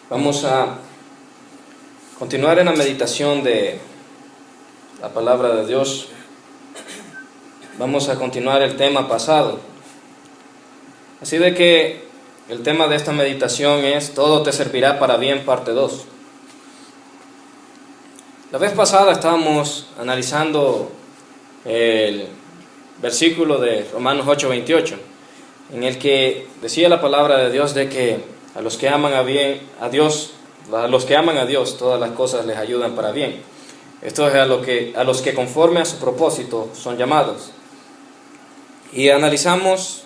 Vamos a continuar en la meditación de la palabra de Dios. Vamos a continuar el tema pasado. Así de que el tema de esta meditación es Todo te servirá para bien, parte 2. La vez pasada estábamos analizando el versículo de Romanos 8:28, en el que decía la palabra de Dios de que a los que aman a Dios, todas las cosas les ayudan para bien. Esto es a los que conforme a su propósito son llamados. Y analizamos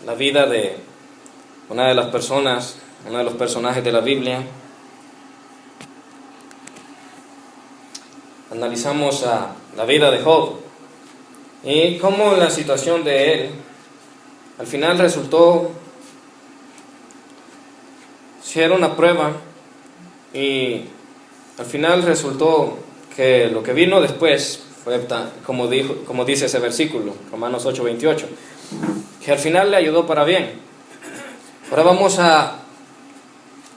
la vida de uno de los personajes de la Biblia. Analizamos la vida de Job y cómo la situación de él al final resultó ser una prueba, y al final resultó que lo que vino después fue como dice ese versículo, Romanos 8:28, que al final le ayudó para bien. Ahora vamos a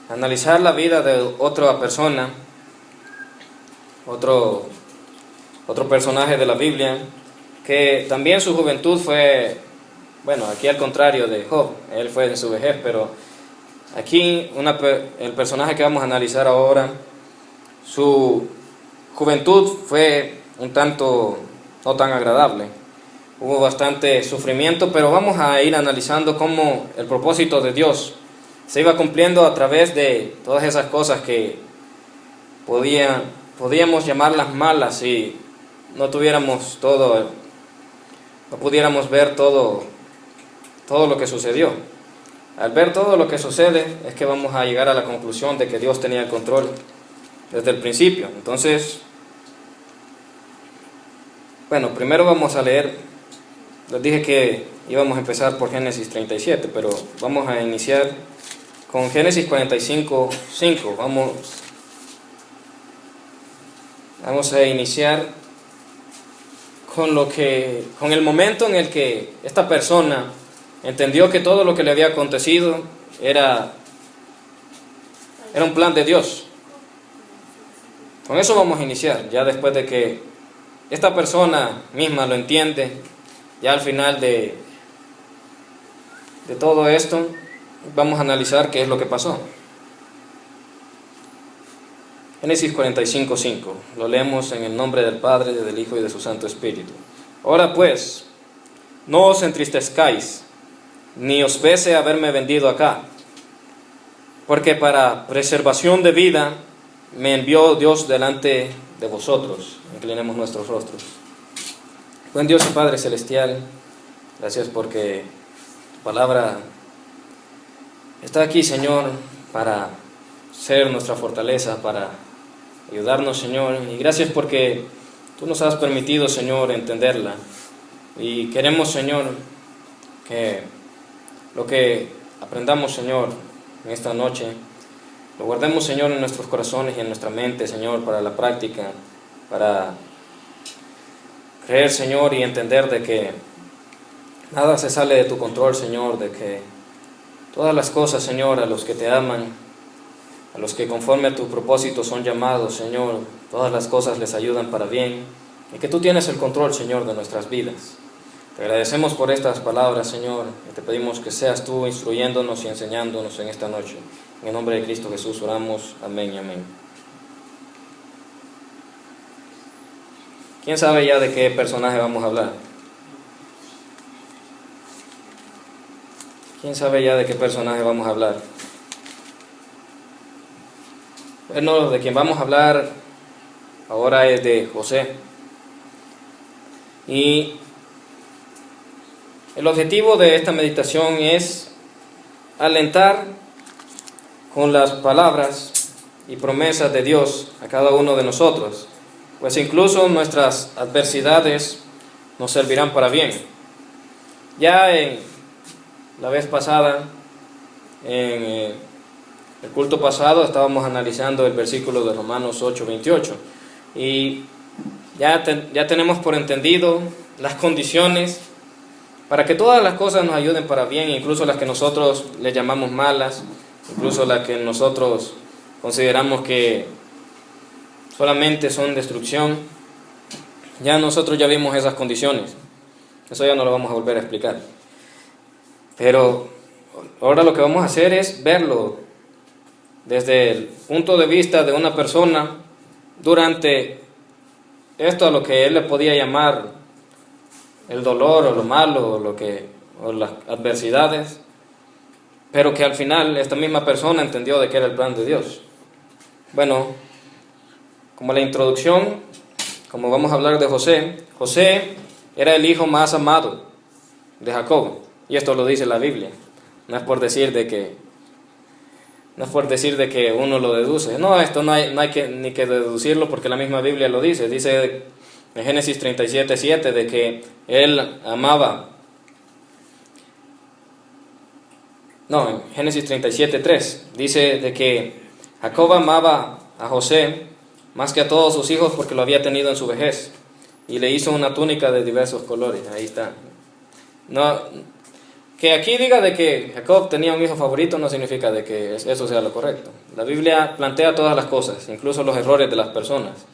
analizar la vida de otra persona, otro personaje de la Biblia, que también su juventud fue, aquí al contrario de Job, él fue en su vejez, pero aquí el personaje que vamos a analizar ahora, su juventud fue un tanto no tan agradable. Hubo bastante sufrimiento, pero vamos a ir analizando cómo el propósito de Dios se iba cumpliendo a través de todas esas cosas que podíamos llamarlas malas y no pudiéramos ver todo lo que sucedió. Al ver todo lo que sucede es que vamos a llegar a la conclusión de que Dios tenía el control desde el principio. Entonces, primero vamos a leer. Les dije que íbamos a empezar por Génesis 37, pero vamos a iniciar con Génesis 45:5. Vamos a iniciar con el momento en el que esta persona entendió que todo lo que le había acontecido era un plan de Dios. Con eso vamos a iniciar, ya después de que esta persona misma lo entiende, ya al final de todo esto, vamos a analizar qué es lo que pasó. Génesis 45:5, lo leemos en el nombre del Padre, del Hijo y de su Santo Espíritu. Ahora pues, no os entristezcáis, ni os pese haberme vendido acá, porque para preservación de vida me envió Dios delante de vosotros. Inclinemos nuestros rostros. Buen Dios y Padre Celestial, gracias porque tu palabra está aquí, Señor, para ser nuestra fortaleza, para ayudarnos, Señor, y gracias porque tú nos has permitido, Señor, entenderla, y queremos, Señor, que lo que aprendamos, Señor, en esta noche, lo guardemos, Señor, en nuestros corazones y en nuestra mente, Señor, para la práctica, para creer, Señor, y entender de que nada se sale de tu control, Señor, de que todas las cosas, Señor, a los que te aman, a los que conforme a tu propósito son llamados, Señor, todas las cosas les ayudan para bien, y que tú tienes el control, Señor, de nuestras vidas. Te agradecemos por estas palabras, Señor, y te pedimos que seas tú instruyéndonos y enseñándonos en esta noche. En el nombre de Cristo Jesús oramos, amén y amén. ¿Quién sabe ya de qué personaje vamos a hablar? ¿Quién sabe ya de qué personaje vamos a hablar? Bueno, de quien vamos a hablar ahora es de José. Y el objetivo de esta meditación es alentar con las palabras y promesas de Dios a cada uno de nosotros, pues incluso nuestras adversidades nos servirán para bien. Ya en la vez pasada, en el culto pasado, estábamos analizando el versículo de Romanos 8:28 y ya tenemos por entendido las condiciones para que todas las cosas nos ayuden para bien, incluso las que nosotros le llamamos malas, incluso las que nosotros consideramos que solamente son destrucción. Ya nosotros ya vimos esas condiciones, eso ya no lo vamos a volver a explicar. Pero ahora lo que vamos a hacer es verlo desde el punto de vista de una persona durante esto a lo que él le podía llamar el dolor o lo malo o las adversidades, pero que al final esta misma persona entendió de que era el plan de Dios. Bueno, como la introducción, como vamos a hablar de José, José era el hijo más amado de Jacob, y esto lo dice la Biblia. No es por decir de que uno lo deduce. No, esto no hay ni que deducirlo, porque la misma Biblia lo dice. Dice en Génesis 37:7 de que él amaba. No, en Génesis 37:3 dice de que Jacob amaba a José más que a todos sus hijos porque lo había tenido en su vejez, y le hizo una túnica de diversos colores. Ahí está. No, que aquí diga de que Jacob tenía un hijo favorito no significa de que eso sea lo correcto. La Biblia plantea todas las cosas, incluso los errores de las personas.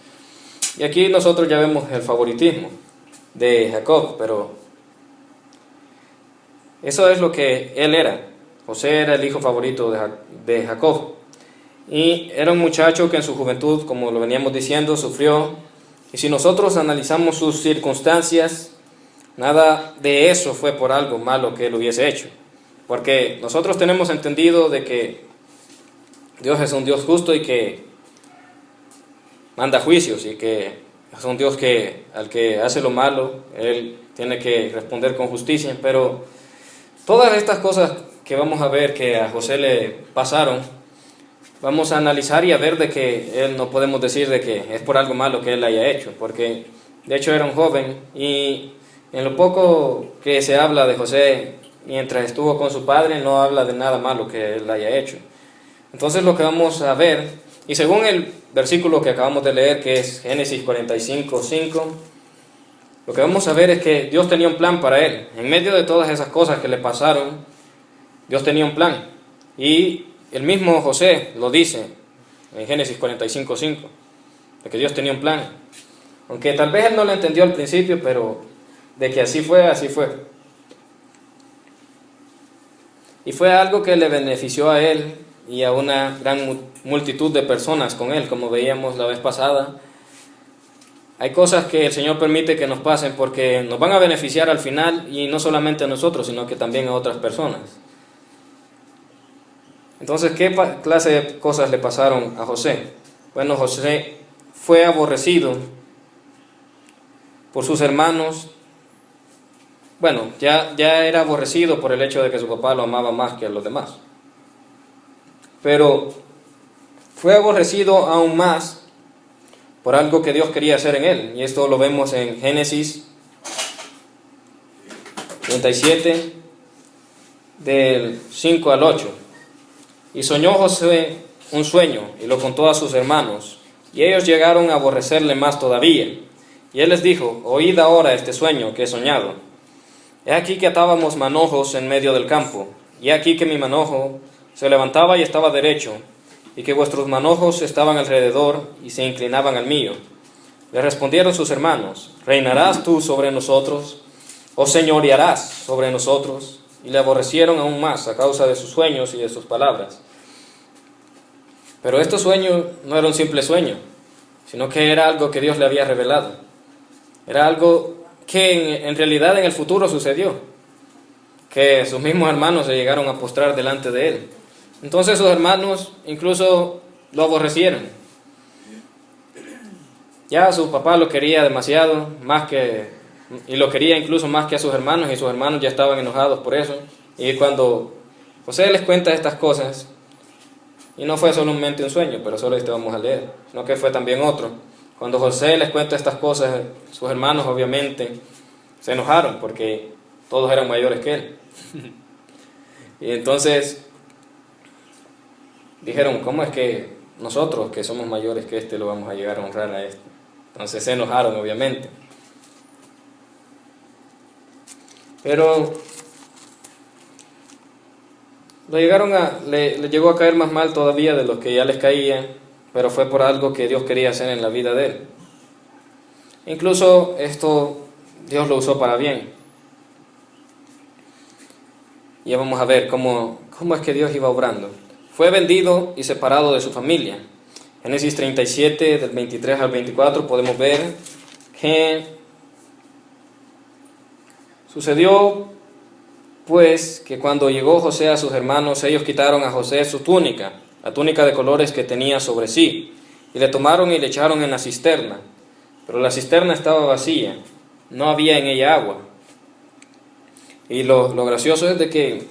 Y aquí nosotros ya vemos el favoritismo de Jacob, pero eso es lo que él era. José era el hijo favorito de Jacob. Y era un muchacho que en su juventud, como lo veníamos diciendo, sufrió. Y si nosotros analizamos sus circunstancias, nada de eso fue por algo malo que él hubiese hecho. Porque nosotros tenemos entendido de que Dios es un Dios justo y que manda juicios, y que es un Dios que al que hace lo malo, Él tiene que responder con justicia. Pero todas estas cosas que vamos a ver que a José le pasaron, vamos a analizar y a ver de que él no podemos decir de que es por algo malo que él haya hecho, porque de hecho era un joven, y en lo poco que se habla de José mientras estuvo con su padre, no habla de nada malo que él haya hecho. Entonces lo que vamos a ver, y según el versículo que acabamos de leer, que es Génesis 45:5, lo que vamos a ver es que Dios tenía un plan para él. En medio de todas esas cosas que le pasaron, Dios tenía un plan. Y el mismo José lo dice en Génesis 45:5, de que Dios tenía un plan. Aunque tal vez él no lo entendió al principio, pero de que así fue, así fue. Y fue algo que le benefició a él y a una gran multitud de personas con él, como veíamos la vez pasada. Hay cosas que el Señor permite que nos pasen porque nos van a beneficiar al final, y no solamente a nosotros, sino que también a otras personas. Entonces, ¿qué clase de cosas le pasaron a José? Bueno, José fue aborrecido por sus hermanos. Bueno, ya era aborrecido por el hecho de que su papá lo amaba más que a los demás. Pero fue aborrecido aún más por algo que Dios quería hacer en él. Y esto lo vemos en Génesis 37, del 5 al 8. Y soñó José un sueño, y lo contó a sus hermanos, y ellos llegaron a aborrecerle más todavía. Y él les dijo: oíd ahora este sueño que he soñado. He aquí que atábamos manojos en medio del campo, y he aquí que mi manojo se levantaba y estaba derecho, y que vuestros manojos estaban alrededor y se inclinaban al mío. Le respondieron sus hermanos: ¿reinarás tú sobre nosotros, o señorearás sobre nosotros? Y le aborrecieron aún más a causa de sus sueños y de sus palabras. Pero este sueño no era un simple sueño, sino que era algo que Dios le había revelado. Era algo que en realidad en el futuro sucedió, que sus mismos hermanos se llegaron a postrar delante de él. Entonces sus hermanos incluso lo aborrecieron. Ya su papá lo quería demasiado, y lo quería incluso más que a sus hermanos, y sus hermanos ya estaban enojados por eso. Y cuando José les cuenta estas cosas, y no fue solamente un sueño, pero solo este vamos a leer, sino que fue también otro. Cuando José les cuenta estas cosas, sus hermanos obviamente se enojaron porque todos eran mayores que él. Y entonces dijeron: ¿cómo es que nosotros, que somos mayores que este, lo vamos a llegar a honrar a este? Entonces se enojaron obviamente. Pero le llegó a caer más mal todavía de lo que ya les caía, pero fue por algo que Dios quería hacer en la vida de él. Incluso esto Dios lo usó para bien. Ya vamos a ver cómo es que Dios iba obrando. Fue vendido y separado de su familia. Génesis 37, del 23 al 24, podemos ver que sucedió pues que cuando llegó José a sus hermanos, ellos quitaron a José su túnica, la túnica de colores que tenía sobre sí, y le tomaron y le echaron en la cisterna. Pero la cisterna estaba vacía, no había en ella agua. Y lo gracioso es de que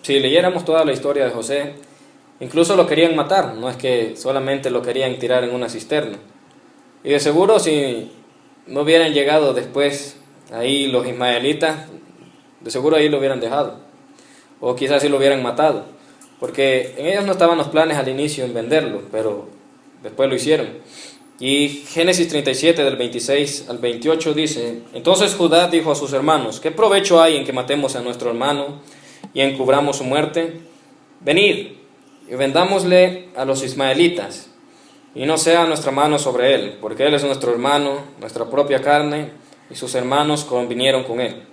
si leyéramos toda la historia de José, incluso lo querían matar, no es que solamente lo querían tirar en una cisterna. Y de seguro si no hubieran llegado después ahí los ismaelitas, de seguro ahí lo hubieran dejado, o quizás sí lo hubieran matado, porque en ellos no estaban los planes al inicio en venderlo, pero después lo hicieron. Y Génesis 37 del 26 al 28 dice: entonces Judá dijo a sus hermanos: ¿qué provecho hay en que matemos a nuestro hermano y encubramos su muerte? Venid y vendámosle a los ismaelitas, y no sea nuestra mano sobre él, porque él es nuestro hermano, nuestra propia carne, y sus hermanos convinieron con él.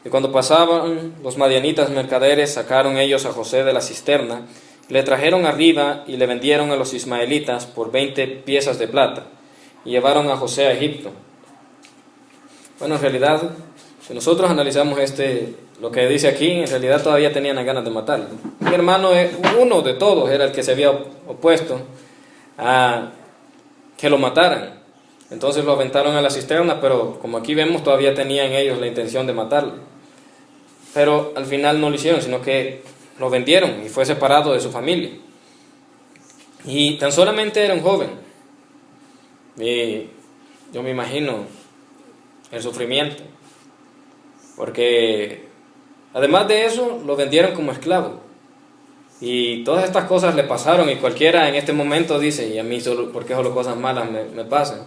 Y cuando pasaban los madianitas mercaderes, sacaron ellos a José de la cisterna, le trajeron arriba y le vendieron a los ismaelitas por 20 piezas de plata, y llevaron a José a Egipto. Bueno, en realidad, si nosotros analizamos lo que dice aquí, en realidad todavía tenían las ganas de matarlo. Mi hermano, uno de todos, era el que se había opuesto a que lo mataran. Entonces lo aventaron a la cisterna, pero como aquí vemos, todavía tenían ellos la intención de matarlo. Pero al final no lo hicieron, sino que lo vendieron y fue separado de su familia. Y tan solamente era un joven. Y yo me imagino el sufrimiento, porque además de eso lo vendieron como esclavo. Y todas estas cosas le pasaron, y cualquiera en este momento dice: y a mí solo, ¿por qué solo cosas malas me pasan?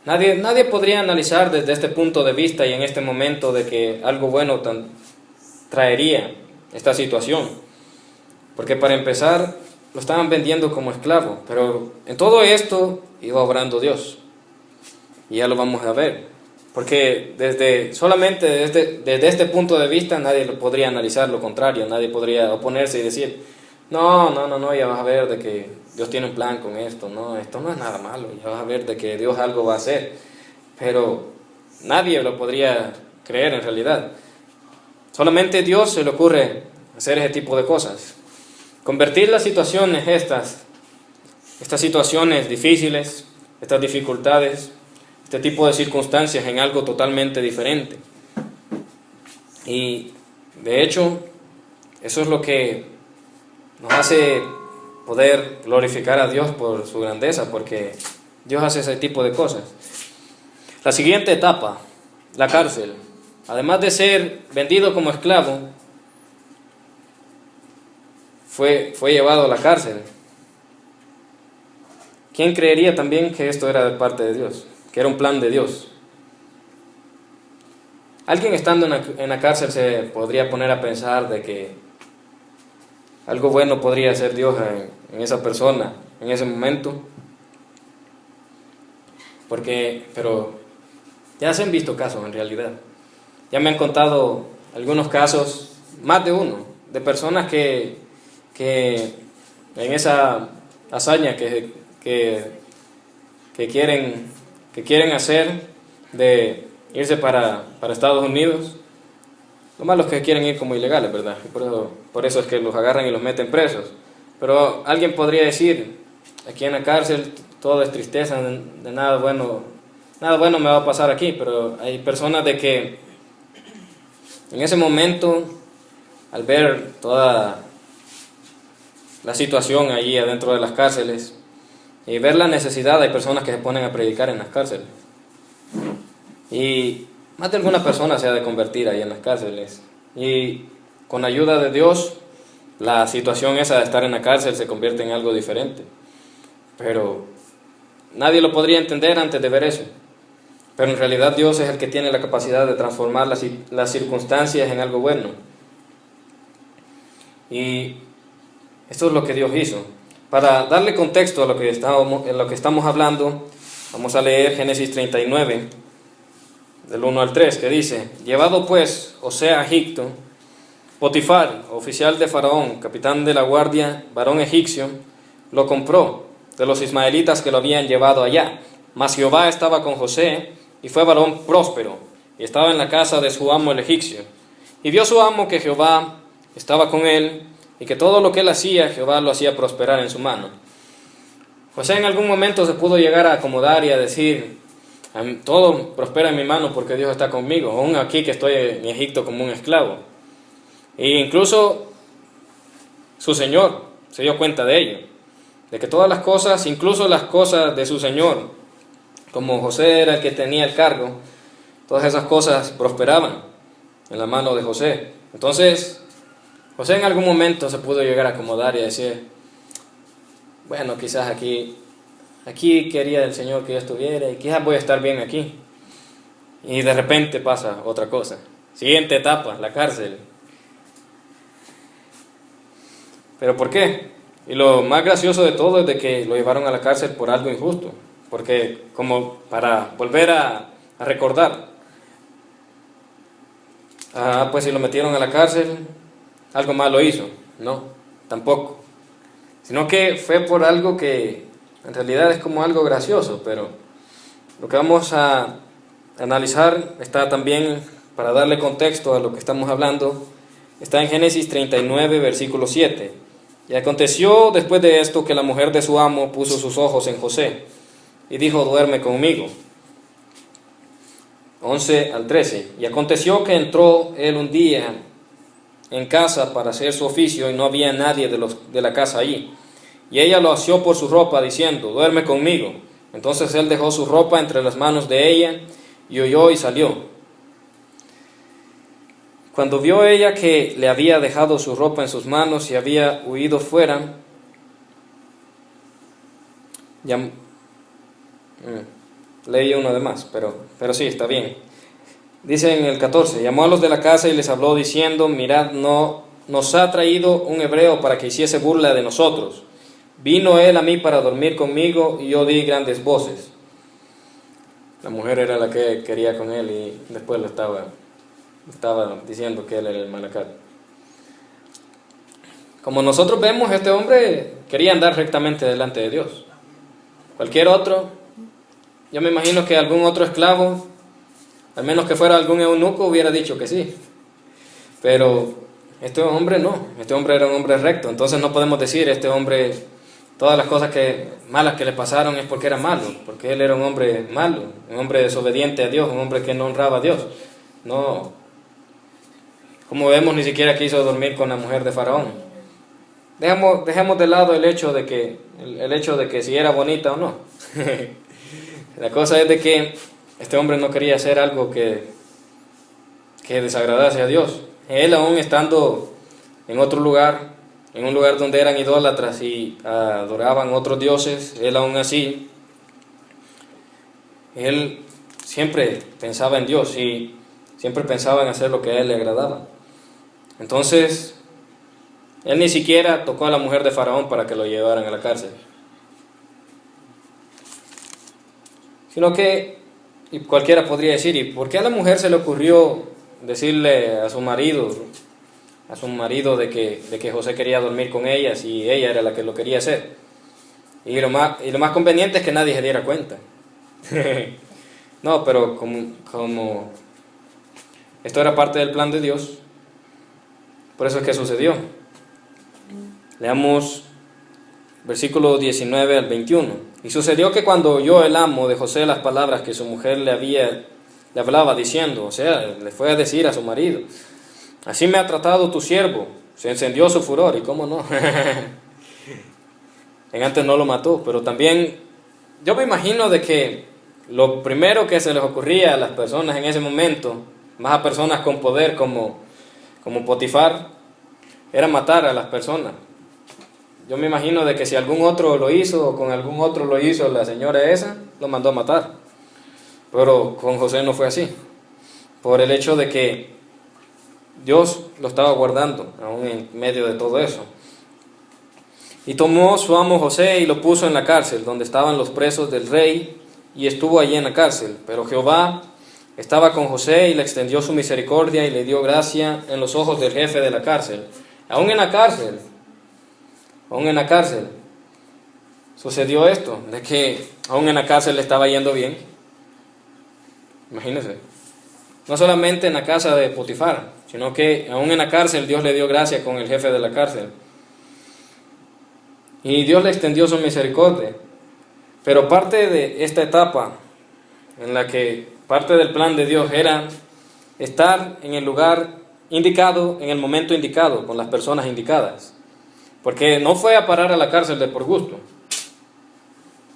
Nadie podría analizar desde este punto de vista y en este momento de que algo bueno traería esta situación. Porque para empezar, lo estaban vendiendo como esclavo, pero en todo esto iba obrando Dios. Y ya lo vamos a ver. Porque solamente desde este punto de vista nadie lo podría analizar lo contrario, nadie podría oponerse y decir: no, ya vas a ver de que Dios tiene un plan con esto, esto no es nada malo, ya vas a ver de que Dios algo va a hacer. Pero nadie lo podría creer en realidad. Solamente a Dios se le ocurre hacer ese tipo de cosas. Convertir las situaciones estas situaciones difíciles, estas dificultades, este tipo de circunstancias en algo totalmente diferente. Y de hecho, eso es lo que nos hace poder glorificar a Dios por su grandeza, porque Dios hace ese tipo de cosas. La siguiente etapa, la cárcel. Además de ser vendido como esclavo, fue llevado a la cárcel. ¿Quién creería también que esto era de parte de Dios? Que era un plan de Dios. Alguien estando en la cárcel se podría poner a pensar de que algo bueno podría hacer Dios en esa persona, en ese momento. Pero ya se han visto casos en realidad. Ya me han contado algunos casos, más de uno, de personas que en esa hazaña que quieren hacer de irse para Estados Unidos. Lo malo es que quieren ir como ilegales, ¿verdad? Por eso es que los agarran y los meten presos. Pero alguien podría decir: aquí en la cárcel todo es tristeza, de nada bueno me va a pasar aquí. Pero hay personas de que en ese momento, al ver toda la situación allí adentro de las cárceles y ver la necesidad, hay personas que se ponen a predicar en las cárceles. Y más de alguna persona se ha de convertir ahí en las cárceles. Y con ayuda de Dios, la situación esa de estar en la cárcel se convierte en algo diferente. Pero nadie lo podría entender antes de ver eso. Pero en realidad Dios es el que tiene la capacidad de transformar las circunstancias en algo bueno. Y esto es lo que Dios hizo. Para darle contexto a lo que estamos hablando, vamos a leer Génesis 39, del 1 al 3, que dice: llevado pues José a Egipto, Potifar, oficial de Faraón, capitán de la guardia, varón egipcio, lo compró de los ismaelitas que lo habían llevado allá. Mas Jehová estaba con José, y fue varón próspero, y estaba en la casa de su amo el egipcio. Y vio su amo que Jehová estaba con él, y que todo lo que él hacía, Jehová lo hacía prosperar en su mano. José en algún momento se pudo llegar a acomodar y a decir: todo prospera en mi mano porque Dios está conmigo, aún aquí que estoy en Egipto como un esclavo. E incluso su señor se dio cuenta de ello, de que todas las cosas, incluso las cosas de su señor, como José era el que tenía el cargo, todas esas cosas prosperaban en la mano de José. Entonces, José en algún momento se pudo llegar a acomodar y a decir: bueno, quizás aquí quería el Señor que yo estuviera, y quizás voy a estar bien aquí. Y de repente pasa otra cosa. Siguiente etapa, la cárcel. ¿Pero por qué? Y lo más gracioso de todo es de que lo llevaron a la cárcel por algo injusto. Porque, como para volver a recordar, pues si lo metieron a la cárcel, algo malo hizo. No, tampoco. Sino que fue por algo que en realidad es como algo gracioso, pero lo que vamos a analizar está también, para darle contexto a lo que estamos hablando, está en Génesis 39, versículo 7. Y aconteció después de esto que la mujer de su amo puso sus ojos en José y dijo: duerme conmigo. 11 al 13. Y aconteció que entró él un día en casa para hacer su oficio, y no había nadie de la casa allí. Y ella lo asió por su ropa, diciendo: duerme conmigo. Entonces él dejó su ropa entre las manos de ella, y oyó y salió. Cuando vio ella que le había dejado su ropa en sus manos y había huido fuera, leí uno de más, pero sí, está bien. Dice en el 14: llamó a los de la casa y les habló diciendo: mirad, no nos ha traído un hebreo para que hiciese burla de nosotros. Vino él a mí para dormir conmigo, y yo di grandes voces. La mujer era la que quería con él, y después lo estaba diciendo que él era el malacat. Como nosotros vemos, este hombre quería andar rectamente delante de Dios. Cualquier otro, yo me imagino que algún otro esclavo, al menos que fuera algún eunuco, hubiera dicho que sí. Pero este hombre no, este hombre era un hombre recto. Entonces no podemos decir: este hombre, todas las cosas malas que le pasaron es porque era malo, porque él era un hombre malo, un hombre desobediente a Dios, un hombre que no honraba a Dios. No, como vemos, ni siquiera quiso dormir con la mujer de Faraón. Dejemos de lado el hecho de que si era bonita o no. La cosa es de que este hombre no quería hacer algo que desagradase a Dios. Él, aún estando en otro lugar, en un lugar donde eran idólatras y adoraban otros dioses, él aún así, él siempre pensaba en Dios y siempre pensaba en hacer lo que a él le agradaba. Entonces, él ni siquiera tocó a la mujer de Faraón para que lo llevaran a la cárcel. Sino que, y cualquiera podría decir: ¿y por qué a la mujer se le ocurrió decirle a su marido de que José quería dormir con ella, si ella era la que lo quería hacer? Y lo más conveniente es que nadie se diera cuenta. No, pero como esto era parte del plan de Dios, por eso es que sucedió. Leamos versículo 19 al 21. Y sucedió que cuando oyó el amo de José las palabras que su mujer le hablaba diciendo, o sea, le fue a decir a su marido: así me ha tratado tu siervo, se encendió su furor. Y cómo no, en antes no lo mató, pero también yo me imagino de que lo primero que se les ocurría a las personas en ese momento, más a personas con poder como Potifar, era matar a las personas. Yo me imagino de que si algún otro lo hizo, o con algún otro lo hizo la señora esa, lo mandó a matar. Pero con José no fue así, por el hecho de que Dios lo estaba guardando, aún en medio de todo eso. Y tomó su amo José y lo puso en la cárcel, donde estaban los presos del rey, y estuvo allí en la cárcel. Pero Jehová estaba con José y le extendió su misericordia y le dio gracia en los ojos del jefe de la cárcel. Aún en la cárcel, sucedió esto, de que aún en la cárcel le estaba yendo bien. Imagínense. No solamente en la casa de Potifar, sino que aún en la cárcel Dios le dio gracia con el jefe de la cárcel. Y Dios le extendió su misericordia. Pero parte de esta etapa, en la que parte del plan de Dios era estar en el lugar indicado, en el momento indicado, con las personas indicadas. Porque no fue a parar a la cárcel de por gusto.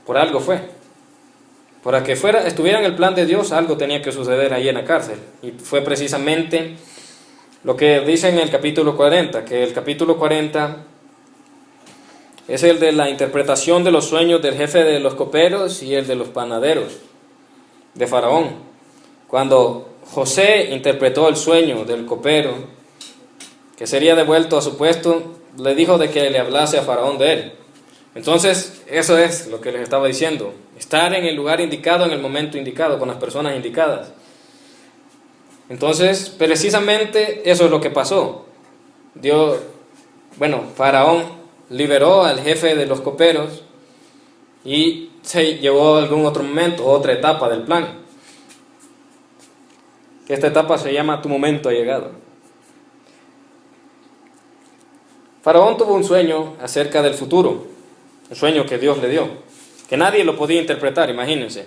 Por algo fue. Para que estuviera en el plan de Dios, algo tenía que suceder ahí en la cárcel. Y fue precisamente lo que dice en el capítulo 40, que el capítulo 40 es el de la interpretación de los sueños del jefe de los coperos y el de los panaderos de Faraón. Cuando José interpretó el sueño del copero, que sería devuelto a su puesto, le dijo de que le hablase a Faraón de él. Entonces, eso es lo que les estaba diciendo. Estar en el lugar indicado, en el momento indicado, con las personas indicadas. Entonces, precisamente eso es lo que pasó. Faraón liberó al jefe de los coperos y se llevó a algún otro momento, otra etapa del plan. Que esta etapa se llama Tu momento ha llegado. Faraón tuvo un sueño acerca del futuro, un sueño que Dios le dio, que nadie lo podía interpretar, imagínense.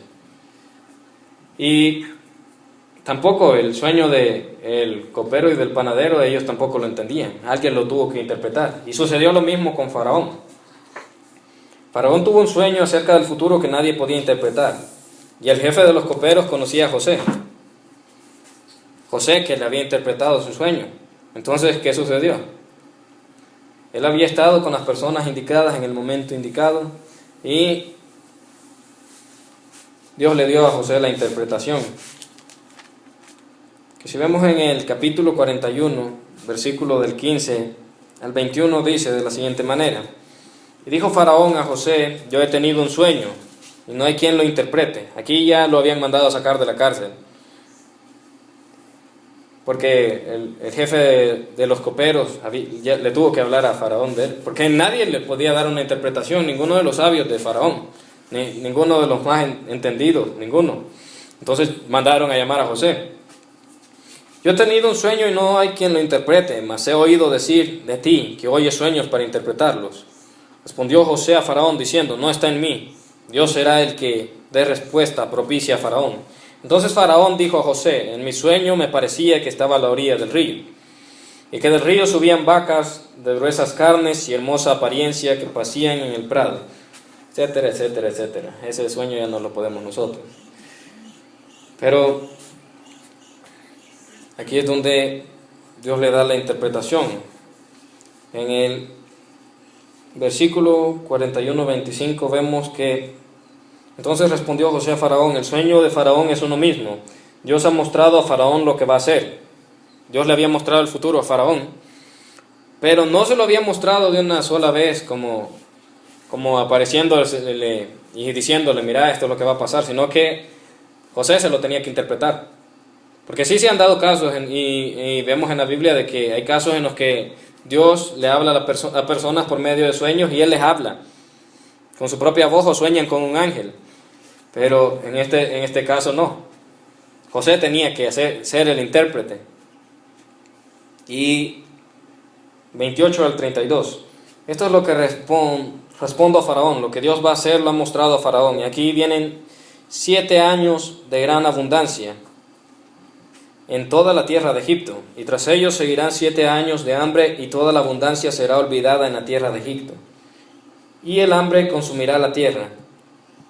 Y tampoco el sueño del copero y del panadero, ellos tampoco lo entendían, alguien lo tuvo que interpretar. Y sucedió lo mismo con Faraón. Faraón tuvo un sueño acerca del futuro que nadie podía interpretar, y el jefe de los coperos conocía a José. José, que le había interpretado su sueño. Entonces, ¿qué sucedió? Él había estado con las personas indicadas en el momento indicado y Dios le dio a José la interpretación. Que si vemos en el capítulo 41, versículo del 15 al 21, dice de la siguiente manera: y dijo Faraón a José: yo he tenido un sueño y no hay quien lo interprete. Aquí ya lo habían mandado a sacar de la cárcel, porque el jefe de los coperos ya le tuvo que hablar a Faraón de él, porque nadie le podía dar una interpretación, ninguno de los sabios de Faraón, ninguno de los más entendidos, ninguno. Entonces mandaron a llamar a José. Yo he tenido un sueño y no hay quien lo interprete, mas he oído decir de ti que oyes sueños para interpretarlos. Respondió José a Faraón diciendo: no está en mí, Dios será el que dé respuesta propicia a Faraón. Entonces Faraón dijo a José: en mi sueño me parecía que estaba a la orilla del río, y que del río subían vacas de gruesas carnes y hermosa apariencia que pasían en el prado, etcétera, etcétera, etcétera. Ese sueño ya no lo podemos nosotros. Pero aquí es donde Dios le da la interpretación. En el versículo 41-25 vemos que entonces respondió José a Faraón: el sueño de Faraón es uno mismo. Dios ha mostrado a Faraón lo que va a hacer. Dios le había mostrado el futuro a Faraón, pero no se lo había mostrado de una sola vez, como apareciéndole y diciéndole: mira, esto es lo que va a pasar, sino que José se lo tenía que interpretar. Porque sí se han dado casos, y vemos en la Biblia de que hay casos en los que Dios le habla a personas por medio de sueños y Él les habla con su propia voz, o sueñan con un ángel. Pero en este caso no. José tenía que ser el intérprete. Y 28 al 32. Esto es lo que respondo a Faraón. Lo que Dios va a hacer lo ha mostrado a Faraón. Y aquí vienen 7 años de gran abundancia en toda la tierra de Egipto. Y tras ellos seguirán 7 años de hambre, y toda la abundancia será olvidada en la tierra de Egipto. Y el hambre consumirá la tierra.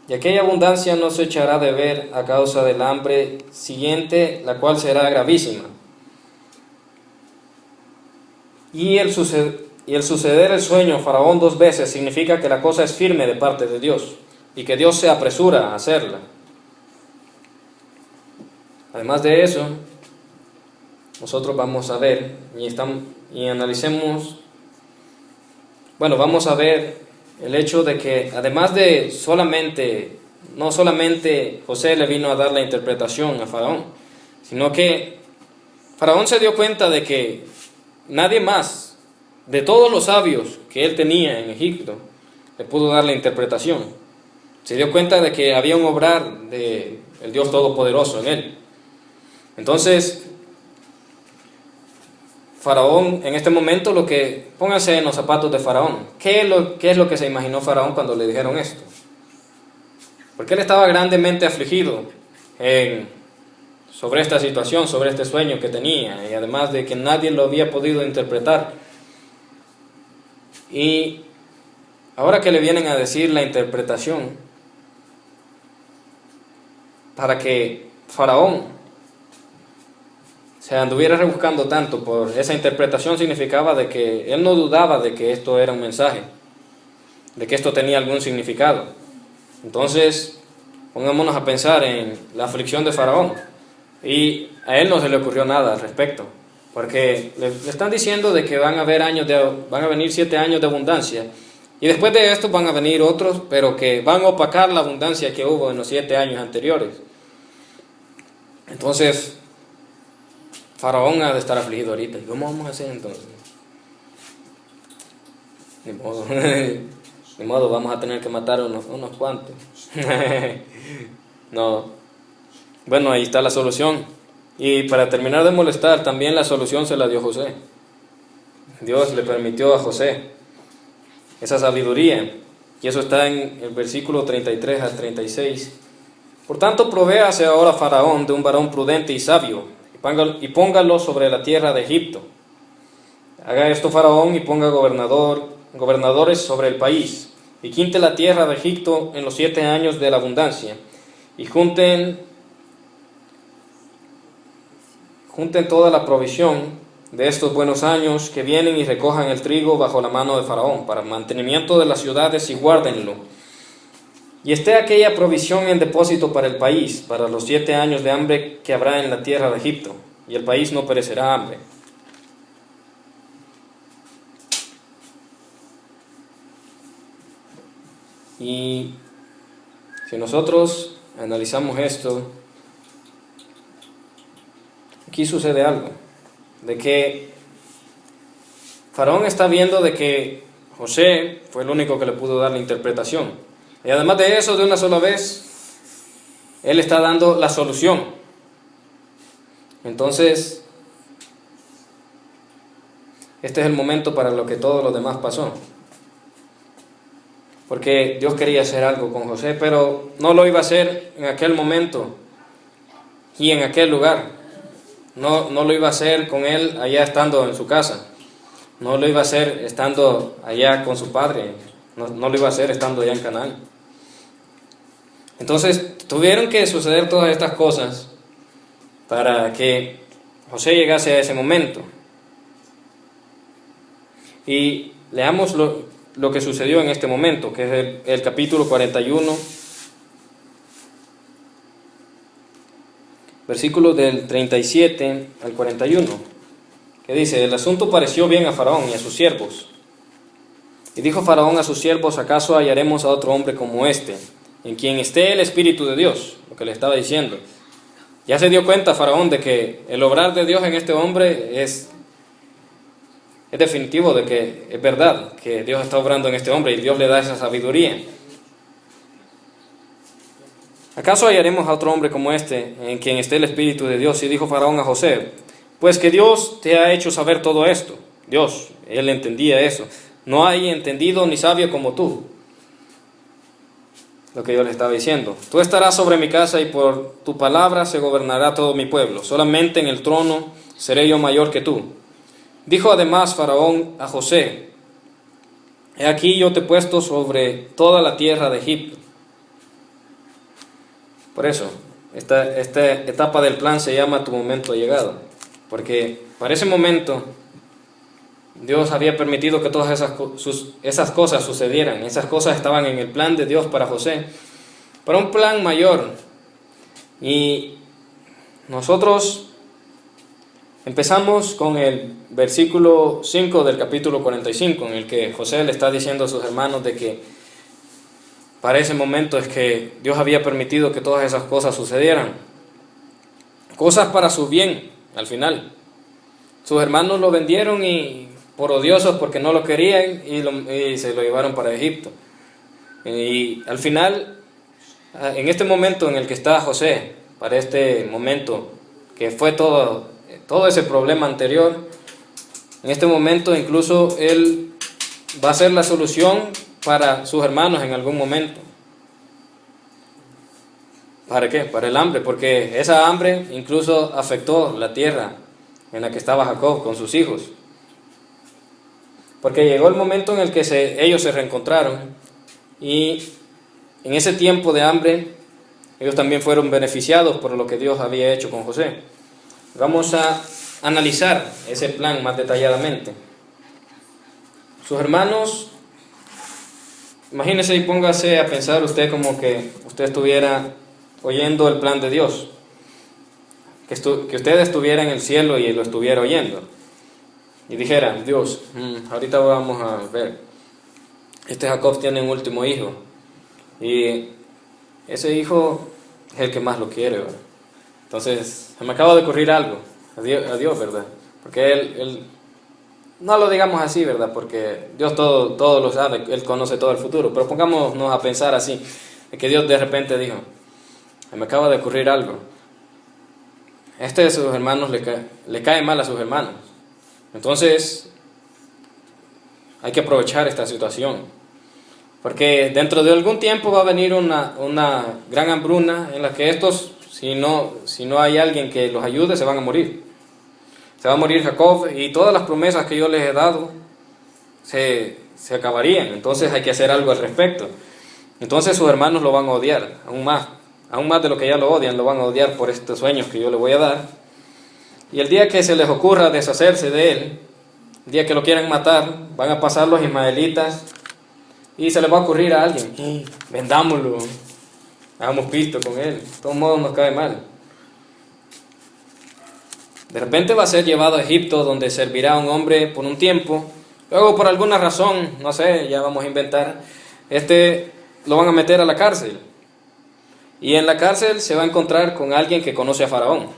Y aquella abundancia no se echará de ver a causa del hambre siguiente, la cual será gravísima. Y el suceder el sueño a Faraón 2 veces significa que la cosa es firme de parte de Dios, y que Dios se apresura a hacerla. Además de eso, nosotros vamos a ver y analicemos, bueno, vamos a ver el hecho de que además de no solamente José le vino a dar la interpretación a Faraón, sino que Faraón se dio cuenta de que nadie más, de todos los sabios que él tenía en Egipto, le pudo dar la interpretación. Se dio cuenta de que había un obrar del Dios Todopoderoso en él. Entonces, Faraón, en este momento, pónganse en los zapatos de Faraón. ¿Qué es lo que se imaginó Faraón cuando le dijeron esto? Porque él estaba grandemente afligido sobre esta situación, sobre este sueño que tenía, y además de que nadie lo había podido interpretar. Y ahora que le vienen a decir la interpretación, para que Faraón se anduviera rebuscando tanto por esa interpretación, significaba de que él no dudaba de que esto era un mensaje, de que esto tenía algún significado. Entonces, pongámonos a pensar en la aflicción de Faraón, y a él no se le ocurrió nada al respecto, porque le están diciendo de que van a venir 7 años de abundancia, y después de esto van a venir otros, pero que van a opacar la abundancia que hubo en los 7 años anteriores. Entonces, Faraón ha de estar afligido ahorita. ¿Y cómo vamos a hacer entonces? Ni modo, ni modo, vamos a tener que matar unos cuantos. No. Bueno, ahí está la solución. Y para terminar de molestar, también la solución se la dio José. Dios le permitió a José esa sabiduría. Y eso está en el versículo 33 al 36. Por tanto, provéase ahora Faraón de un varón prudente y sabio, y póngalo sobre la tierra de Egipto. Haga esto Faraón y ponga gobernadores sobre el país, y quinte la tierra de Egipto en los 7 años de la abundancia, y junten toda la provisión de estos buenos años que vienen, y recojan el trigo bajo la mano de Faraón para mantenimiento de las ciudades, y guárdenlo. Y esté aquella provisión en depósito para el país, para los 7 años de hambre que habrá en la tierra de Egipto, y el país no perecerá hambre. Y si nosotros analizamos esto, aquí sucede algo, de que Faraón está viendo de que José fue el único que le pudo dar la interpretación. Y además de eso, de una sola vez, él está dando la solución. Entonces, este es el momento para lo que todo lo demás pasó. Porque Dios quería hacer algo con José, pero no lo iba a hacer en aquel momento y en aquel lugar. No lo iba a hacer con él allá estando en su casa. No lo iba a hacer estando allá con su padre. No lo iba a hacer estando allá en Canaán. Entonces tuvieron que suceder todas estas cosas para que José llegase a ese momento. Y leamos lo que sucedió en este momento, que es el capítulo 41, versículos del 37 al 41, que dice: el asunto pareció bien a Faraón y a sus siervos. Y dijo Faraón a sus siervos: ¿acaso hallaremos a otro hombre como este, en quien esté el Espíritu de Dios? Lo que le estaba diciendo. Ya se dio cuenta Faraón de que el obrar de Dios en este hombre es definitivo, de que es verdad que Dios está obrando en este hombre y Dios le da esa sabiduría. ¿Acaso hallaremos a otro hombre como este, en quien esté el Espíritu de Dios? Y dijo Faraón a José: pues que Dios te ha hecho saber todo esto. Dios, él entendía eso. No hay entendido ni sabio como tú. Lo que yo le estaba diciendo: tú estarás sobre mi casa, y por tu palabra se gobernará todo mi pueblo. Solamente en el trono seré yo mayor que tú. Dijo además Faraón a José: he aquí yo te he puesto sobre toda la tierra de Egipto. Por eso, esta etapa del plan se llama tu momento llegado, porque para ese momento Dios había permitido que todas esas cosas sucedieran. Esas cosas estaban en el plan de Dios para José, para un plan mayor. Y nosotros Empezamos con el versículo 5 del capítulo 45, en el que José le está diciendo a sus hermanos de que para ese momento es que Dios había permitido que todas esas cosas sucedieran. Cosas para su bien, al final. Sus hermanos lo vendieron y por odiosos porque no lo querían y se lo llevaron para Egipto. Y al final, en este momento en el que está José, para este momento que fue todo ese problema anterior, en este momento incluso él va a ser la solución para sus hermanos en algún momento. ¿Para qué? Para el hambre, porque esa hambre incluso afectó la tierra en la que estaba Jacob con sus hijos. Porque llegó el momento en el que ellos se reencontraron y en ese tiempo de hambre ellos también fueron beneficiados por lo que Dios había hecho con José. Vamos a analizar ese plan más detalladamente. Sus hermanos, imagínese y póngase a pensar usted como que usted estuviera oyendo el plan de Dios, que usted estuviera en el cielo y lo estuviera oyendo, y dijera: Dios, ahorita vamos a ver, este Jacob tiene un último hijo, y ese hijo es el que más lo quiere, ¿verdad? Entonces, se me acaba de ocurrir algo, a Dios, ¿verdad? Porque él, no lo digamos así, ¿verdad? Porque Dios todo lo sabe, Él conoce todo el futuro, pero pongámonos a pensar así, de que Dios de repente dijo: me acaba de ocurrir algo. Este de sus hermanos le cae mal a sus hermanos. Entonces, hay que aprovechar esta situación. Porque dentro de algún tiempo va a venir una gran hambruna en la que estos, si no hay alguien que los ayude, se van a morir. Se va a morir Jacob y todas las promesas que yo les he dado se acabarían. Entonces hay que hacer algo al respecto. Entonces sus hermanos lo van a odiar aún más de lo que ya lo odian, lo van a odiar por estos sueños que yo le voy a dar. Y el día que se les ocurra deshacerse de él, el día que lo quieran matar, van a pasar los ismaelitas y se les va a ocurrir a alguien: vendámoslo, hagamos pisto con él, de todos modos nos cae mal. De repente va a ser llevado a Egipto, donde servirá a un hombre por un tiempo. Luego, por alguna razón, no sé, ya vamos a inventar, lo van a meter a la cárcel. Y en la cárcel se va a encontrar con alguien que conoce a Faraón,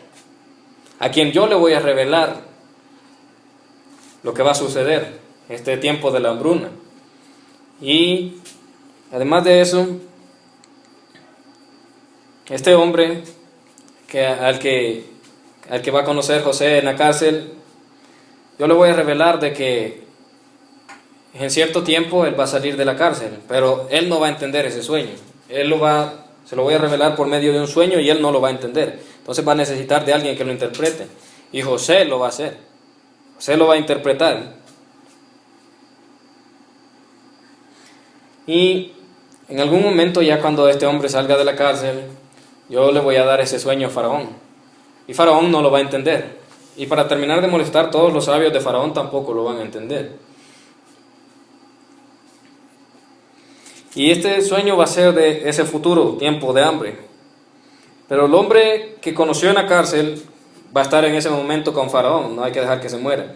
a quien yo le voy a revelar lo que va a suceder en este tiempo de la hambruna. Y además de eso, este hombre al que va a conocer José en la cárcel, yo le voy a revelar de que en cierto tiempo él va a salir de la cárcel, pero él no va a entender ese sueño. Se lo voy a revelar por medio de un sueño y él no lo va a entender. Entonces va a necesitar de alguien que lo interprete. Y José lo va a hacer. José lo va a interpretar. Y en algún momento, ya cuando este hombre salga de la cárcel, yo le voy a dar ese sueño a Faraón. Y Faraón no lo va a entender. Y para terminar de molestar, todos los sabios de Faraón tampoco lo van a entender. Y este sueño va a ser de ese futuro tiempo de hambre. Pero el hombre que conoció en la cárcel va a estar en ese momento con Faraón, no hay que dejar que se muera.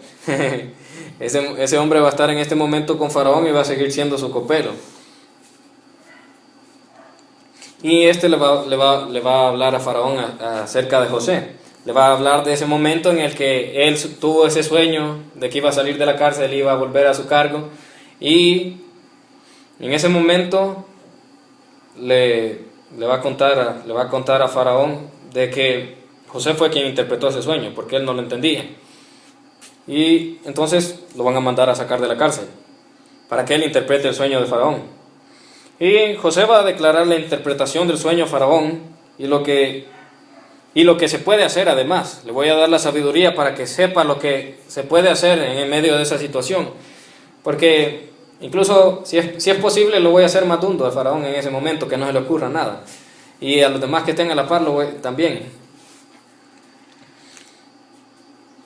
Ese hombre va a estar en este momento con Faraón y va a seguir siendo su copero. Y le va a hablar a Faraón acerca de José. Le va a hablar de ese momento en el que él tuvo ese sueño de que iba a salir de la cárcel y iba a volver a su cargo. Y en ese momento le va a contar a Faraón de que José fue quien interpretó ese sueño, porque él no lo entendía. Y entonces lo van a mandar a sacar de la cárcel para que él interprete el sueño de Faraón. Y José va a declarar la interpretación del sueño a Faraón y lo que se puede hacer además. Le voy a dar la sabiduría para que sepa lo que se puede hacer en medio de esa situación. Porque incluso, si es posible, lo voy a hacer más dundo al Faraón en ese momento, que no se le ocurra nada. Y a los demás que estén a la par también.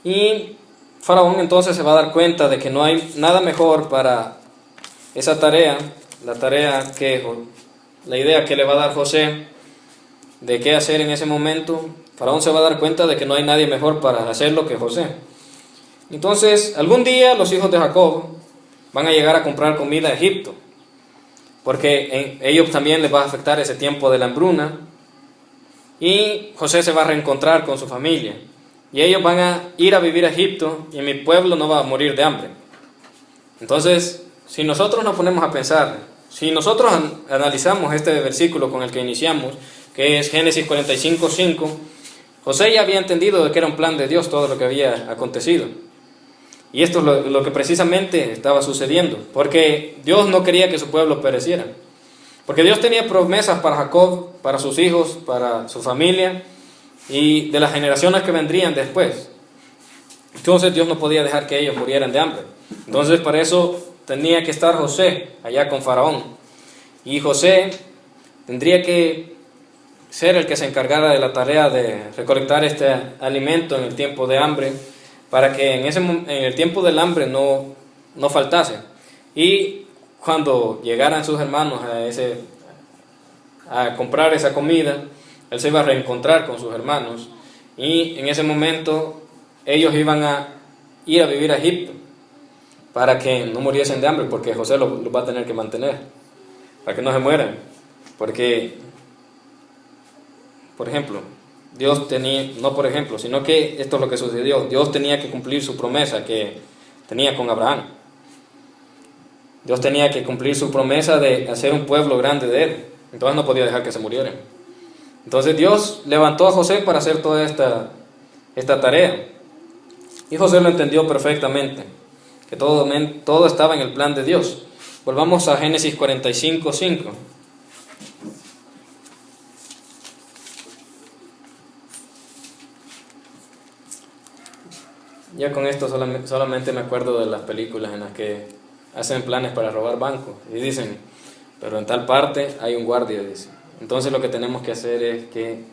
Y Faraón entonces se va a dar cuenta de que no hay nada mejor para esa tarea, la idea que le va a dar José de qué hacer en ese momento, Faraón se va a dar cuenta de que no hay nadie mejor para hacerlo que José. Entonces, algún día los hijos de Jacob van a llegar a comprar comida a Egipto, porque ellos también les va a afectar ese tiempo de la hambruna, y José se va a reencontrar con su familia, y ellos van a ir a vivir a Egipto, y mi pueblo no va a morir de hambre. Entonces, si nosotros nos ponemos a pensar, si nosotros analizamos este versículo con el que iniciamos, que es Génesis 45:5, José ya había entendido de que era un plan de Dios todo lo que había acontecido. Y esto es lo que precisamente estaba sucediendo, porque Dios no quería que su pueblo pereciera. Porque Dios tenía promesas para Jacob, para sus hijos, para su familia y de las generaciones que vendrían después. Entonces Dios no podía dejar que ellos murieran de hambre. Entonces para eso tenía que estar José allá con Faraón. Y José tendría que ser el que se encargara de la tarea de recolectar este alimento en el tiempo de hambre, para que en el tiempo del hambre no faltase. Y cuando llegaran sus hermanos a comprar esa comida, él se iba a reencontrar con sus hermanos, y en ese momento ellos iban a ir a vivir a Egipto para que no muriesen de hambre, porque José los va a tener que mantener, para que no se mueran. Porque, por ejemplo, Dios tenía, no por ejemplo, sino que esto es lo que sucedió, Dios tenía que cumplir su promesa que tenía con Abraham. Dios tenía que cumplir su promesa de hacer un pueblo grande de él, entonces no podía dejar que se murieran. Entonces Dios levantó a José para hacer toda esta tarea, y José lo entendió perfectamente, que todo estaba en el plan de Dios. Volvamos a Génesis 45:5. Ya con esto solamente me acuerdo de las películas en las que hacen planes para robar bancos y dicen, pero en tal parte hay un guardia, dice. Entonces lo que tenemos que hacer es que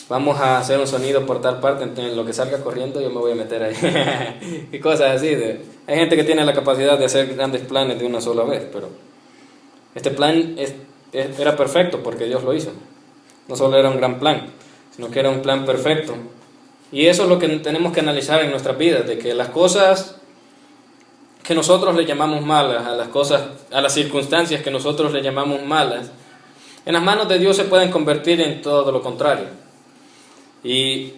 vamos a hacer un sonido por tal parte, en lo que salga corriendo yo me voy a meter ahí. Y cosas así. Hay gente que tiene la capacidad de hacer grandes planes de una sola vez, pero este plan era perfecto porque Dios lo hizo. No solo era un gran plan, sino que era un plan perfecto. Y eso es lo que tenemos que analizar en nuestras vidas, de que las cosas que nosotros le llamamos malas, a las circunstancias que nosotros le llamamos malas, en las manos de Dios se pueden convertir en todo lo contrario. Y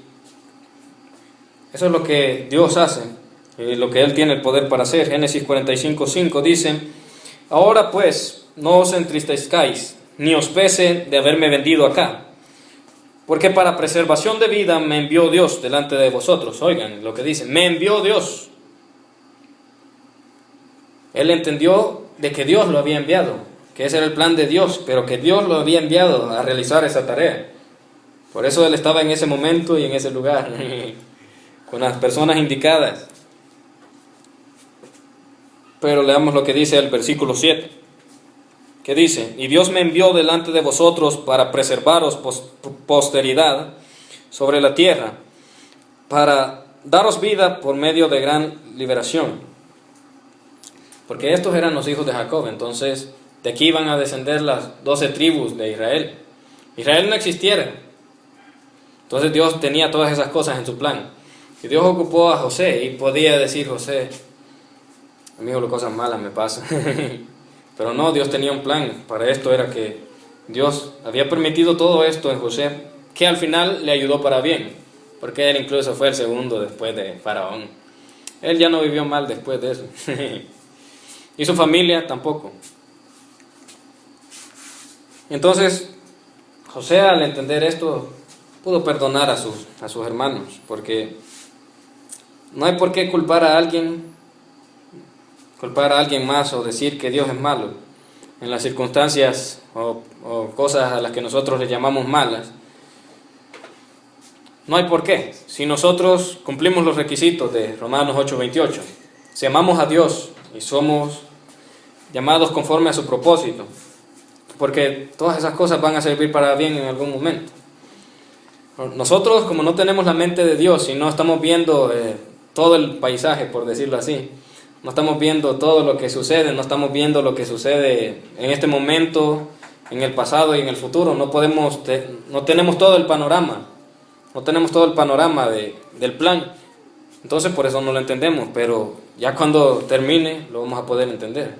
eso es lo que Dios hace, lo que Él tiene el poder para hacer. Génesis 45:5 dice, ahora pues, no os entristezcáis, ni os pese de haberme vendido acá, porque para preservación de vida me envió Dios delante de vosotros. Oigan lo que dice, me envió Dios. Él entendió de que Dios lo había enviado, que ese era el plan de Dios, pero que Dios lo había enviado a realizar esa tarea. Por eso él estaba en ese momento y en ese lugar, con las personas indicadas. Pero leamos lo que dice el versículo 7, que dice, y Dios me envió delante de vosotros para preservaros posteridad sobre la tierra, para daros vida por medio de gran liberación. Porque estos eran los hijos de Jacob, entonces de aquí iban a descender las 12 tribus de Israel. Israel no existiera. Entonces Dios tenía todas esas cosas en su plan. Y Dios ocupó a José y podía decir, José, amigo, las cosas malas me pasan. Pero no, Dios tenía un plan. Para esto era que Dios había permitido todo esto en José, que al final le ayudó para bien, porque él incluso fue el segundo después de Faraón. Él ya no vivió mal después de eso. Y su familia tampoco. Entonces, José, al entender esto, pudo perdonar a sus hermanos, porque no hay por qué culpar a alguien más o decir que Dios es malo en las circunstancias o cosas a las que nosotros le llamamos malas. No hay por qué. Si nosotros cumplimos los requisitos de Romanos 8:28, si amamos a Dios y somos llamados conforme a su propósito, porque todas esas cosas van a servir para bien en algún momento. Nosotros, como no tenemos la mente de Dios y no estamos viendo todo el paisaje, por decirlo así, no estamos viendo todo lo que sucede, no estamos viendo lo que sucede en este momento, en el pasado y en el futuro, no tenemos todo el panorama. no tenemos todo el panorama del plan. Entonces por eso no lo entendemos, pero ya cuando termine lo vamos a poder entender.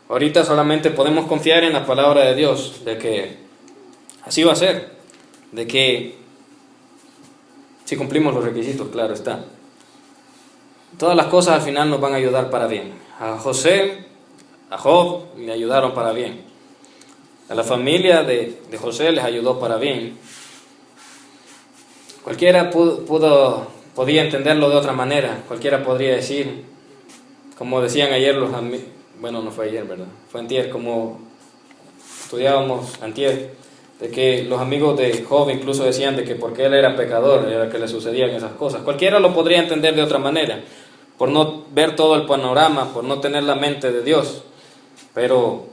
Ahorita solamente podemos confiar en la palabra de Dios, de que así va a ser, de que si cumplimos los requisitos, claro está. Todas las cosas al final nos van a ayudar para bien. A José, a Job le ayudaron para bien. A la familia de José les ayudó para bien. Cualquiera podía entenderlo de otra manera. Cualquiera podría decir, como decían ayer los amigos, bueno, no fue ayer, ¿verdad? Fue antier, como estudiábamos antier, de que los amigos de Job incluso decían de que porque él era pecador, era que le sucedían esas cosas. Cualquiera lo podría entender de otra manera, por no ver todo el panorama, por no tener la mente de Dios. Pero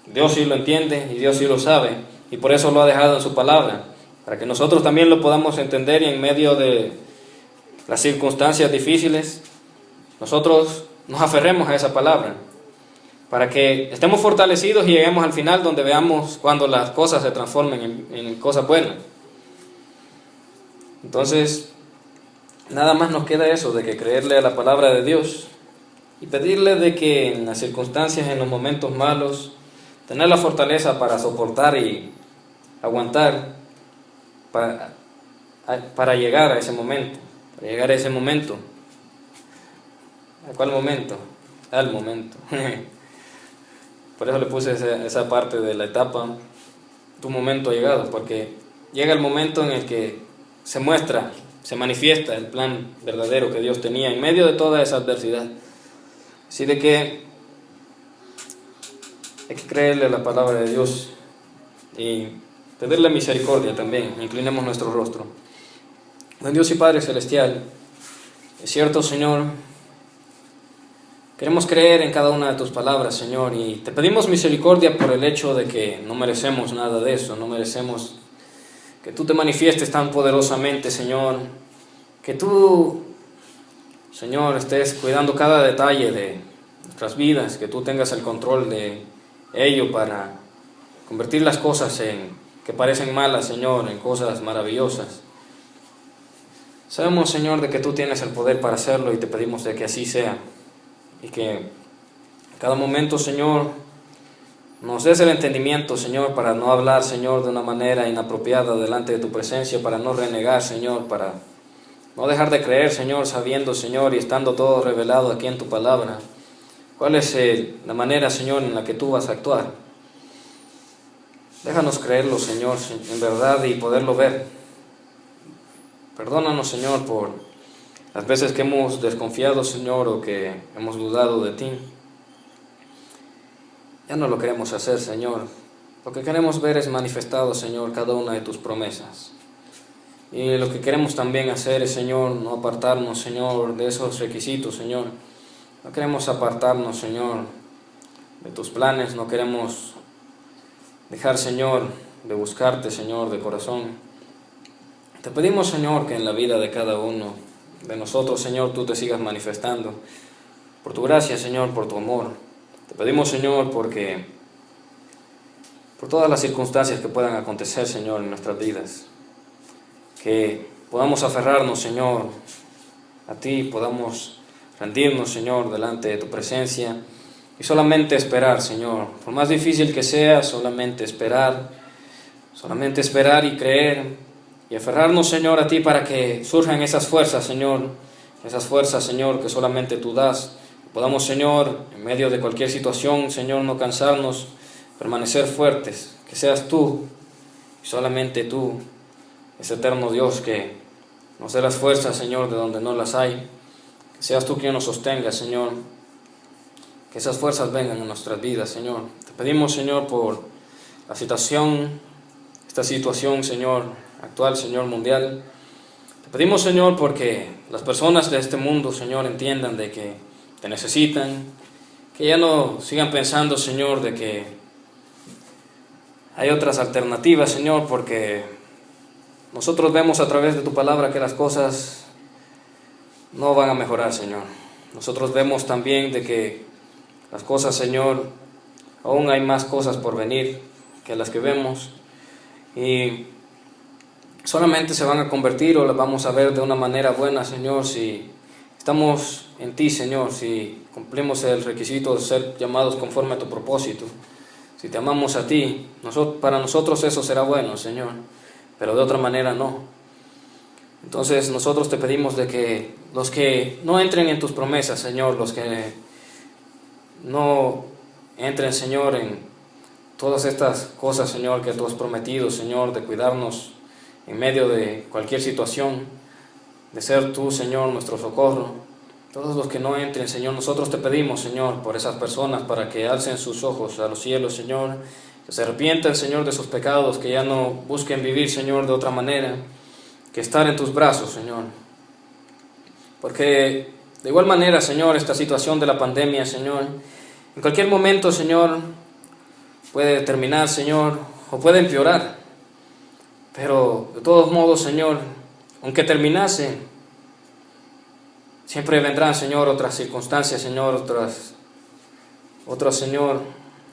Dios sí lo entiende y Dios sí lo sabe, y por eso lo ha dejado en su palabra, para que nosotros también lo podamos entender y en medio de las circunstancias difíciles, nosotros nos aferremos a esa palabra, para que estemos fortalecidos y lleguemos al final donde veamos cuando las cosas se transformen en cosas buenas. Entonces, nada más nos queda eso, de que creerle a la palabra de Dios y pedirle de que en las circunstancias, en los momentos malos, tener la fortaleza para soportar y aguantar para llegar a ese momento, para llegar a ese momento. ¿A cuál momento? Al momento. Por eso le puse esa parte de la etapa, tu momento ha llegado, porque llega el momento en el que se muestra, se manifiesta el plan verdadero que Dios tenía en medio de toda esa adversidad. Así de que hay que creerle a la palabra de Dios y pedirle misericordia también. Inclinemos nuestro rostro. Buen Dios y Padre Celestial, es cierto, Señor, queremos creer en cada una de tus palabras, Señor, y te pedimos misericordia por el hecho de que no merecemos nada de eso, no merecemos que tú te manifiestes tan poderosamente, Señor, que tú, Señor, estés cuidando cada detalle de nuestras vidas, que tú tengas el control de ello para convertir las cosas que parecen malas, Señor, en cosas maravillosas. Sabemos, Señor, de que tú tienes el poder para hacerlo y te pedimos de que así sea. Y que en cada momento, Señor, nos des el entendimiento, Señor, para no hablar, Señor, de una manera inapropiada delante de tu presencia, para no renegar, Señor, para no dejar de creer, Señor, sabiendo, Señor, y estando todo revelado aquí en tu palabra, cuál es la manera, Señor, en la que tú vas a actuar. Déjanos creerlo, Señor, en verdad y poderlo ver. Perdónanos, Señor, por las veces que hemos desconfiado, Señor, o que hemos dudado de ti. Ya no lo queremos hacer, Señor. Lo que queremos ver es manifestado, Señor, cada una de tus promesas. Y lo que queremos también hacer es, Señor, no apartarnos, Señor, de esos requisitos, Señor. No queremos apartarnos, Señor, de tus planes. No queremos dejar, Señor, de buscarte, Señor, de corazón. Te pedimos, Señor, que en la vida de cada uno de nosotros, Señor, tú te sigas manifestando. Por tu gracia, Señor, por tu amor. Te pedimos, Señor, por todas las circunstancias que puedan acontecer, Señor, en nuestras vidas. Que podamos aferrarnos, Señor, a ti, podamos rendirnos, Señor, delante de tu presencia y solamente esperar, Señor. Por más difícil que sea, solamente esperar y creer y aferrarnos, Señor, a ti para que surjan esas fuerzas, Señor, que solamente tú das. Podamos, Señor, en medio de cualquier situación, Señor, no cansarnos, permanecer fuertes, que seas tú, y solamente tú, ese eterno Dios que nos dé las fuerzas, Señor, de donde no las hay, que seas tú quien nos sostenga, Señor, que esas fuerzas vengan en nuestras vidas, Señor. Te pedimos, Señor, por esta situación, Señor, actual, Señor, mundial. Te pedimos, Señor, porque las personas de este mundo, Señor, entiendan de que te necesitan, que ya no sigan pensando, Señor, de que hay otras alternativas, Señor, porque nosotros vemos a través de tu palabra que las cosas no van a mejorar, Señor. Nosotros vemos también de que las cosas, Señor, aún hay más cosas por venir que las que vemos. Y solamente se van a convertir o las vamos a ver de una manera buena, Señor, si estamos en ti, Señor, si cumplimos el requisito de ser llamados conforme a tu propósito, si te amamos a ti, para nosotros eso será bueno, Señor, pero de otra manera no. Entonces nosotros te pedimos de que los que no entren en tus promesas, Señor, los que no entren, Señor, en todas estas cosas, Señor, que tú has prometido, Señor, de cuidarnos en medio de cualquier situación, de ser tú, Señor, nuestro socorro. Todos los que no entren, Señor, nosotros te pedimos, Señor, por esas personas, para que alcen sus ojos a los cielos, Señor, que se arrepientan, Señor, de sus pecados, que ya no busquen vivir, Señor, de otra manera que estar en tus brazos, Señor. Porque de igual manera, Señor, esta situación de la pandemia, Señor, en cualquier momento, Señor, puede terminar, Señor, o puede empeorar. Pero de todos modos, Señor, aunque terminase, siempre vendrán, Señor, otras circunstancias, Señor, Señor,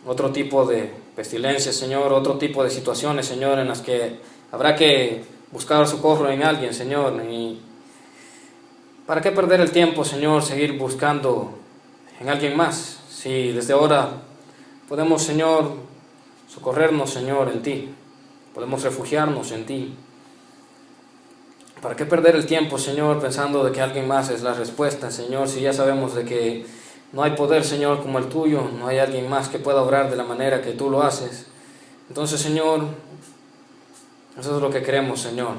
otro tipo de pestilencias, Señor, otro tipo de situaciones, Señor, en las que habrá que buscar socorro en alguien, Señor. ¿Y para qué perder el tiempo, Señor, seguir buscando en alguien más? Si desde ahora podemos, Señor, socorrernos, Señor, en ti. Podemos refugiarnos en ti. ¿Para qué perder el tiempo, Señor, pensando de que alguien más es la respuesta, Señor, si ya sabemos de que no hay poder, Señor, como el tuyo, no hay alguien más que pueda obrar de la manera que tú lo haces? Entonces, Señor, eso es lo que queremos, Señor.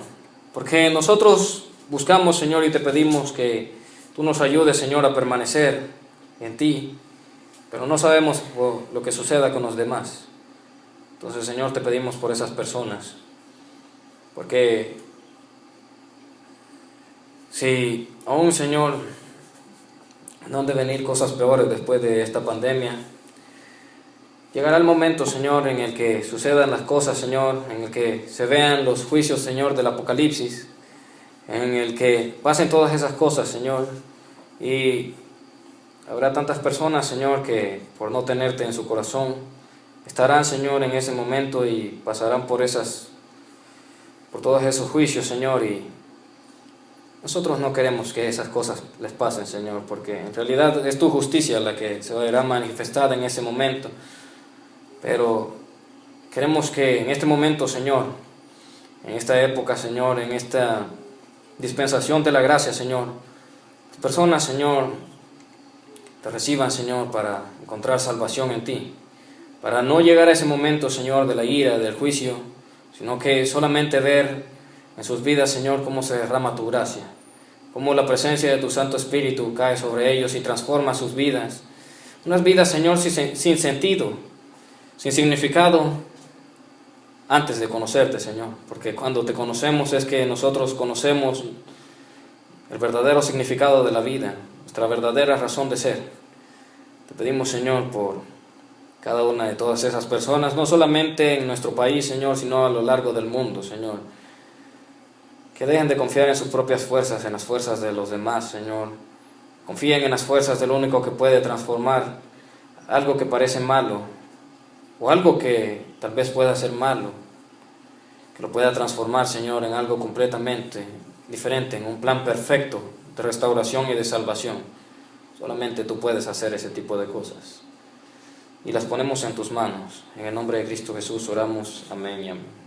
Porque nosotros buscamos, Señor, y te pedimos que tú nos ayudes, Señor, a permanecer en ti, pero no sabemos lo que suceda con los demás. Entonces, Señor, te pedimos por esas personas, porque si aún, Señor, no han de venir cosas peores después de esta pandemia, llegará el momento, Señor, en el que sucedan las cosas, Señor, en el que se vean los juicios, Señor, del Apocalipsis, en el que pasen todas esas cosas, Señor, y habrá tantas personas, Señor, que por no tenerte en su corazón, estarán, Señor, en ese momento y pasarán por todos esos juicios, Señor, y nosotros no queremos que esas cosas les pasen, Señor, porque en realidad es tu justicia la que se verá manifestada en ese momento. Pero queremos que en este momento, Señor, en esta época, Señor, en esta dispensación de la gracia, Señor, las personas, Señor, te reciban, Señor, para encontrar salvación en ti, para no llegar a ese momento, Señor, de la ira, del juicio, sino que solamente ver en sus vidas, Señor, cómo se derrama tu gracia, cómo la presencia de tu Santo Espíritu cae sobre ellos y transforma sus vidas. Unas vidas, Señor, sin sentido, sin significado, antes de conocerte, Señor, porque cuando te conocemos es que nosotros conocemos el verdadero significado de la vida, nuestra verdadera razón de ser. Te pedimos, Señor, por cada una de todas esas personas, no solamente en nuestro país, Señor, sino a lo largo del mundo, Señor, que dejen de confiar en sus propias fuerzas, en las fuerzas de los demás, Señor. Confíen en las fuerzas del único que puede transformar algo que parece malo, o algo que tal vez pueda ser malo, que lo pueda transformar, Señor, en algo completamente diferente, en un plan perfecto de restauración y de salvación. Solamente tú puedes hacer ese tipo de cosas. Y las ponemos en tus manos. En el nombre de Cristo Jesús oramos. Amén y amén.